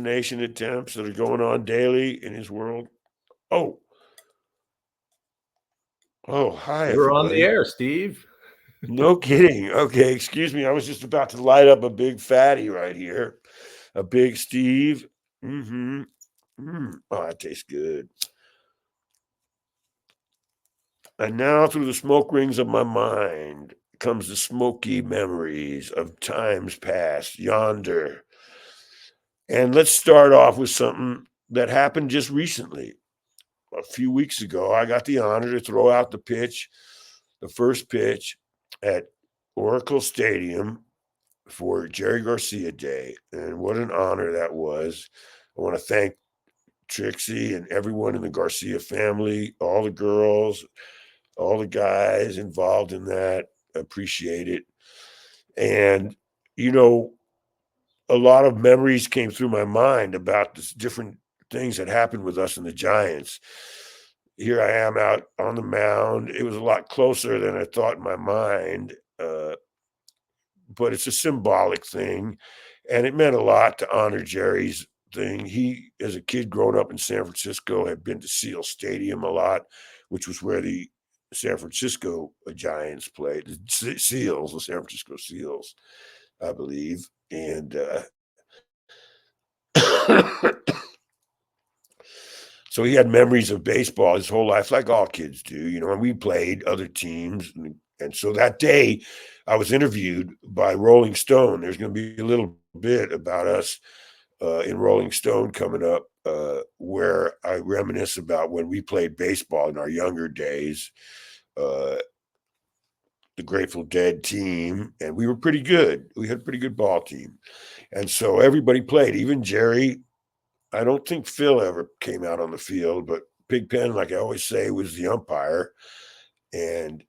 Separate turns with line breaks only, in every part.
assassination attempts that are going on daily in his world. Oh, hi,
You're on the
everybody.
air, Steve.
No kidding. Okay, excuse me. I was just about to light up a big fatty right here. A big Steve. Mm-hmm. Oh, that tastes good. And now through the smoke rings of my mind comes the smoky memories of times past yonder. And let's start off with something that happened just recently. A few weeks ago, I got the honor to throw out the first pitch at Oracle Stadium for Jerry Garcia Day. And what an honor that was. I want to thank Trixie and everyone in the Garcia family, all the girls, all the guys involved in that. Appreciate it. And, you know, a lot of memories came through my mind about this different things that happened with us and the Giants. Here I am out on the mound. It was a lot closer than I thought in my mind, but it's a symbolic thing, and it meant a lot to honor Jerry's thing. He, as a kid growing up in San Francisco, had been to Seal Stadium a lot, which was where the San Francisco Giants played, the Seals, the San Francisco Seals, I believe, and so he had memories of baseball his whole life, like all kids do, you know, and we played other teams. And so that day, I was interviewed by Rolling Stone. There's going to be a little bit about us in Rolling Stone coming up, where I reminisce about when we played baseball in our younger days, uh, the Grateful Dead team, and we were pretty good. We had a pretty good ball team. And so everybody played, even Jerry. I don't think Phil ever came out on the field, but Pig Pen, like I always say, was the umpire, and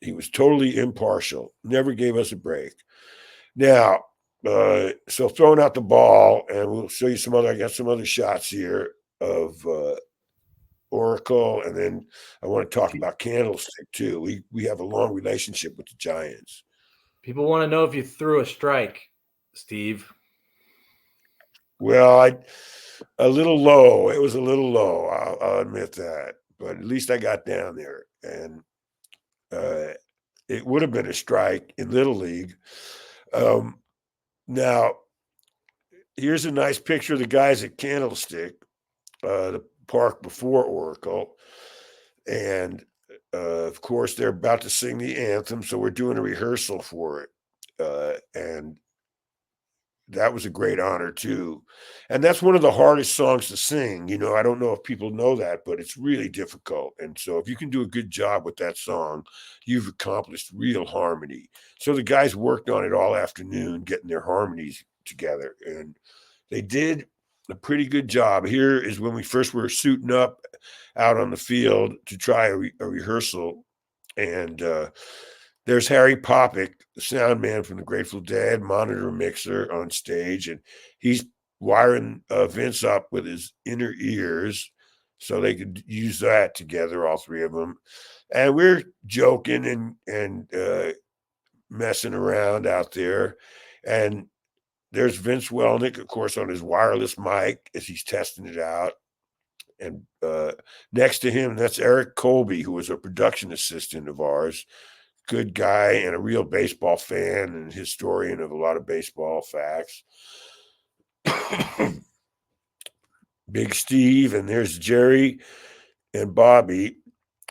he was totally impartial. Never gave us a break. Now, so throwing out the ball, and we'll show you some other. I got some other shots here of Oracle, and then I want to talk about Candlestick too. We have a long relationship with the Giants.
People want to know if you threw a strike, Steve.
Well, a little low. It was a little low. I'll admit that, but at least I got down there, and uh, it would have been a strike in Little League. Um, Now, here's a nice picture of the guys at Candlestick, the park before Oracle, and of course they're about to sing the anthem, so we're doing a rehearsal for it, and that was a great honor too. And that's one of the hardest songs to sing. You know, I don't know if people know that, but it's really difficult. And so if you can do a good job with that song, you've accomplished real harmony. So the guys worked on it all afternoon, getting their harmonies together. And they did a pretty good job. Here is when we first were suiting up out on the field to try a rehearsal. And there's Harry Popick, the sound man from the Grateful Dead, monitor mixer on stage, and he's wiring Vince up with his inner ears so they could use that together, all three of them. And we're joking and messing around out there. And there's Vince Welnick, of course, on his wireless mic as he's testing it out. And next to him, that's Eric Colby, who was a production assistant of ours, good guy and a real baseball fan and historian of a lot of baseball facts. Big Steve, and there's Jerry and Bobby,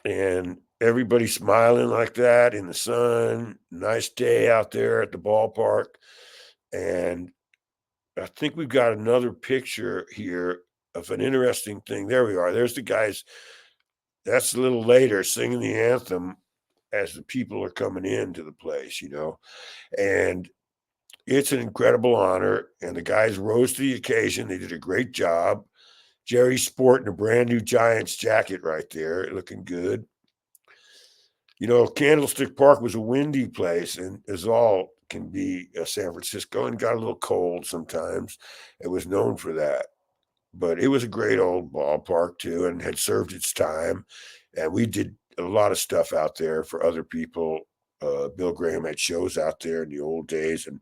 and everybody smiling like that in the sun. Nice day out there at the ballpark. And I think we've got another picture here of an interesting thing. There we are. There's the guys. That's a little later singing the anthem as the people are coming into the place, you know. And it's an incredible honor, and the guys rose to the occasion. They did a great job. Jerry's sporting a brand new Giants jacket right there, looking good. You know, Candlestick Park was a windy place, and as all can be San Francisco, and got a little cold sometimes. It was known for that. But it was a great old ballpark too, and had served its time. And we did a lot of stuff out there for other people. Bill Graham had shows out there in the old days, and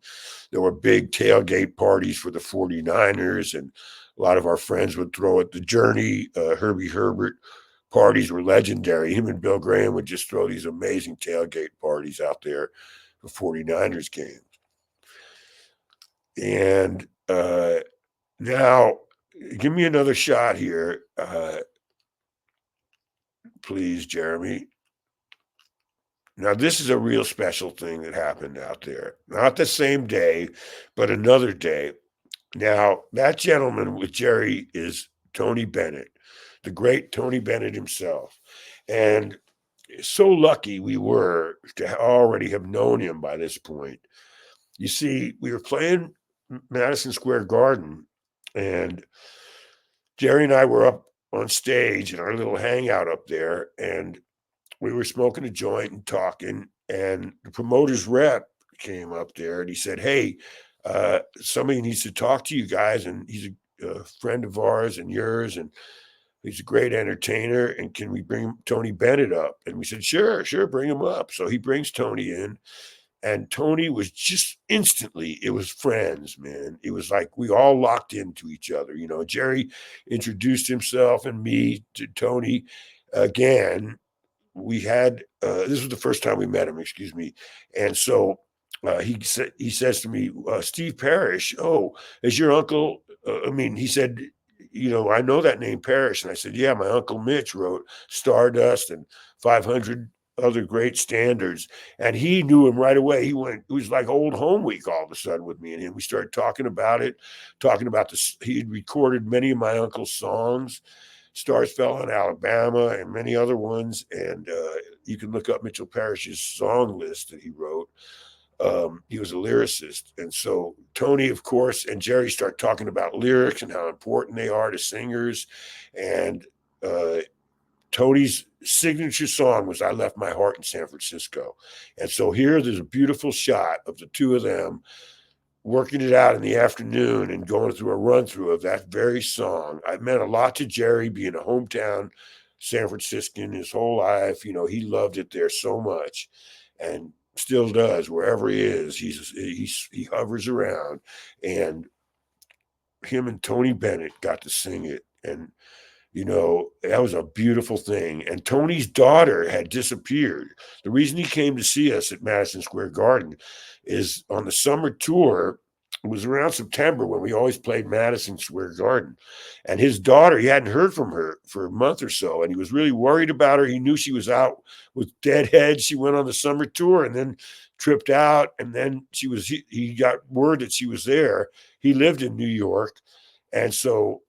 there were big tailgate parties for the 49ers, and a lot of our friends would throw it. The Journey, Herbie Herbert parties were legendary. Him and Bill Graham would just throw these amazing tailgate parties out there for 49ers games. And now, give me another shot here, please, Jeremy. Now, this is a real special thing that happened out there. Not the same day, but another day. Now, that gentleman with Jerry is Tony Bennett, the great Tony Bennett himself. And so lucky we were to already have known him by this point. You see, we were playing Madison Square Garden, and Jerry and I were up on stage in our little hangout up there, and we were smoking a joint and talking, and the promoter's rep came up there and he said, "Hey, somebody needs to talk to you guys, and he's a friend of ours and yours, and he's a great entertainer, and can we bring Tony Bennett up?" And we said, "Sure, sure, bring him up." So he brings Tony in, and Tony was just instantly, it was friends, man. It was like we all locked into each other. Jerry introduced himself and me to Tony again. We had this was the first time we met him, excuse me. And so he says to me, "Steve Parrish, oh, is your uncle?" He said, "I know that name Parrish." And I said, "Yeah, my uncle Mitch wrote Stardust and 500 other great standards." And he knew him right away. It was like old home week all of a sudden with me and him. We started talking about it, talking about this. He had recorded many of my uncle's songs, Stars Fell in Alabama, and many other ones. And you can look up Mitchell Parrish's song list that he wrote. He was a lyricist. And so Tony, of course, and Jerry start talking about lyrics and how important they are to singers. And Tony's signature song was "I Left My Heart in San Francisco." And so there's a beautiful shot of the two of them working it out in the afternoon and going through a run through of that very song. It meant a lot to Jerry, being a hometown San Franciscan his whole life. He loved it there so much, and still does wherever he is. He hovers around, and him and Tony Bennett got to sing it, and that was a beautiful thing. And Tony's daughter had disappeared. The reason he came to see us at Madison Square Garden is on the summer tour. It was around September when we always played Madison Square Garden. And his daughter, he hadn't heard from her for a month or so, and he was really worried about her. He knew she was out with Deadhead. She went on the summer tour and then tripped out. And then he got word that she was there. He lived in New York. And so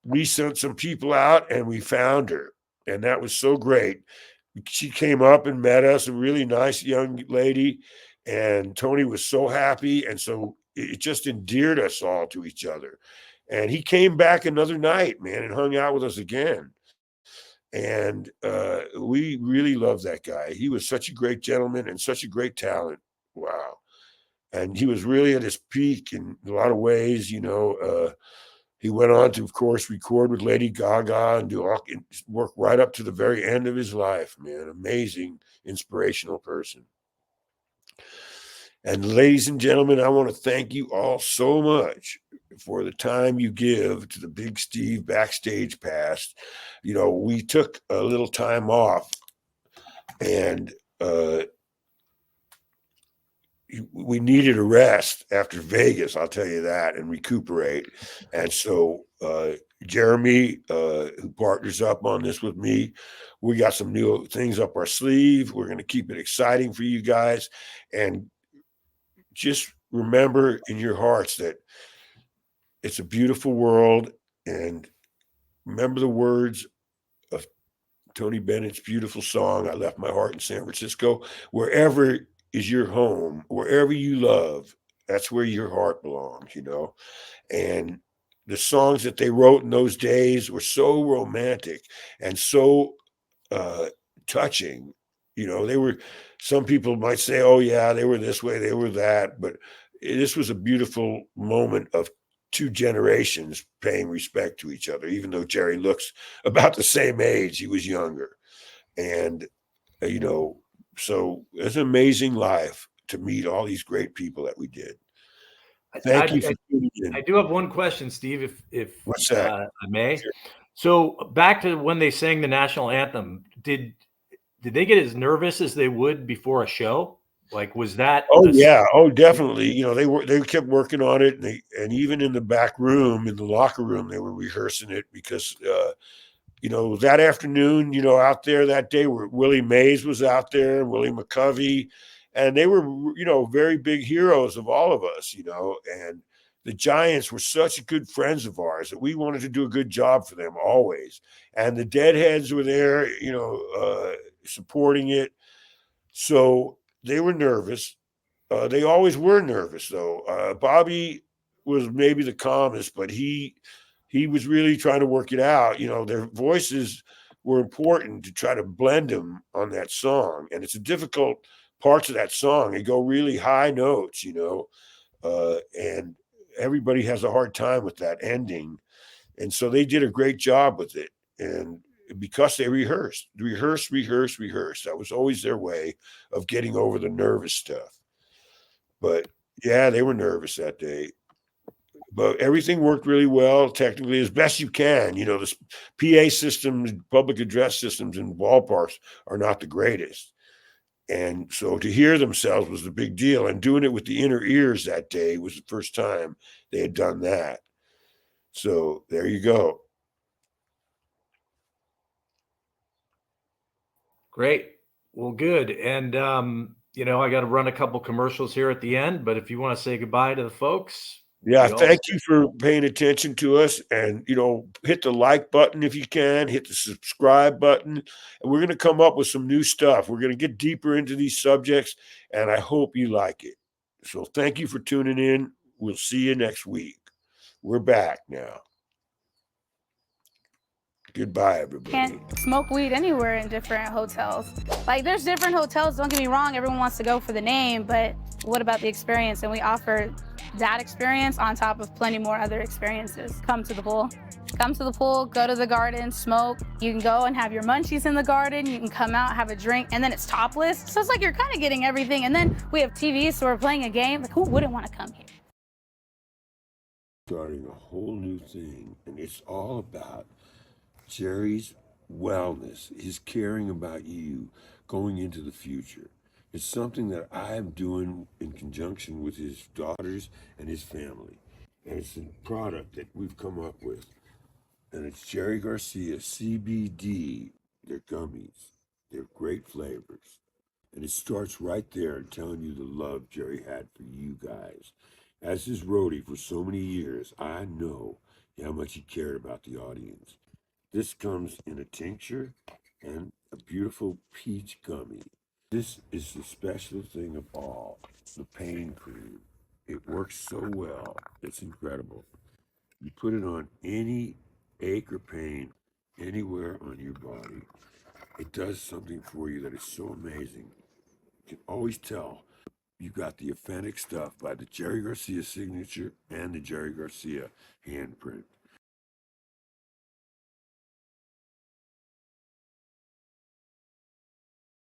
we sent some people out and we found her. And that was so great. She came up and met us, a really nice young lady. And Tony was so happy. And so it just endeared us all to each other. And he came back another night, man, and hung out with us again. And we really loved that guy. He was such a great gentleman and such a great talent. Wow. And he was really at his peak in a lot of ways. He went on to, of course, record with Lady Gaga and work right up to the very end of his life, man. Amazing, inspirational person. And ladies and gentlemen, I want to thank you all so much for the time you give to the Big Steve Backstage Pass. We took a little time off, and we needed a rest after Vegas, I'll tell you that, and recuperate. And so Jeremy, who partners up on this with me, we got some new things up our sleeve. We're going to keep it exciting for you guys. And just remember in your hearts that it's a beautiful world. And remember the words of Tony Bennett's beautiful song, "I Left My Heart in San Francisco." Wherever is your home, wherever you love, that's where your heart belongs, And the songs that they wrote in those days were so romantic and so touching. Some people might say, "Oh yeah, they were this way, they were that," but this was a beautiful moment of two generations paying respect to each other. Even though Jerry looks about the same age, he was younger. And So it's an amazing life to meet all these great people that we did.
I,
Thank you
I,
for tuning
I
in.
do have one question, Steve, if
What's that?
I may.
Sure.
So back to when they sang the national anthem, did they get as nervous as they would before a show? Like, was that
Oh
a
yeah, oh definitely. They kept working on it, and even in the back room, in the locker room, they were rehearsing it because that afternoon, out there that day, where Willie Mays was out there, Willie McCovey, and they were, very big heroes of all of us, and the Giants were such good friends of ours that we wanted to do a good job for them always. And the Deadheads were there, supporting it. So they were nervous. They always were nervous, though. Bobby was maybe the calmest, but he was really trying to work it out. Their voices were important to try to blend them on that song, and it's a difficult parts of that song. They go really high notes, and everybody has a hard time with that ending. And so they did a great job with it, and because they rehearsed, that was always their way of getting over the nervous stuff. But yeah, they were nervous that day. But everything worked really well, technically, as best you can. The PA systems, public address systems in ballparks are not the greatest. And so to hear themselves was the big deal. And doing it with the inner ears that day was the first time they had done that. So there you go.
Great. Well, good. And I got to run a couple commercials here at the end, but if you want to say goodbye to the folks, we'll
Yeah,
be all
thank
set.
you for paying attention to us, and hit the like button if you can, hit the subscribe button, and we're going to come up with some new stuff. We're going to get deeper into these subjects, and I hope you like it. So thank you for tuning in. We'll see you next week. We're back now. Goodbye, everybody.
Can't smoke weed anywhere in different hotels. Like, there's different hotels, don't get me wrong, everyone wants to go for the name, but what about the experience? And we offer that experience on top of plenty more other experiences. Come to the pool. Come to the pool, go to the garden, smoke. You can go and have your munchies in the garden. You can come out, have a drink, and then it's topless. So it's like you're kind of getting everything. And then we have TV, so we're playing a game. Like, who wouldn't want to come here?
Starting a whole new thing, and it's all about Jerry's wellness, his caring about you going into the future. It's something that I'm doing in conjunction with his daughters and his family. And it's a product that we've come up with. And it's Jerry Garcia CBD. They're gummies. They're great flavors. And it starts right there telling you the love Jerry had for you guys. As his roadie for so many years, I know how much he cared about the audience. This comes in a tincture and a beautiful peach gummy. This is the special thing of all, the pain cream. It works so well, it's incredible. You put it on any ache or pain anywhere on your body. It does something for you that is so amazing. You can always tell you got the authentic stuff by the Jerry Garcia signature and the Jerry Garcia handprint.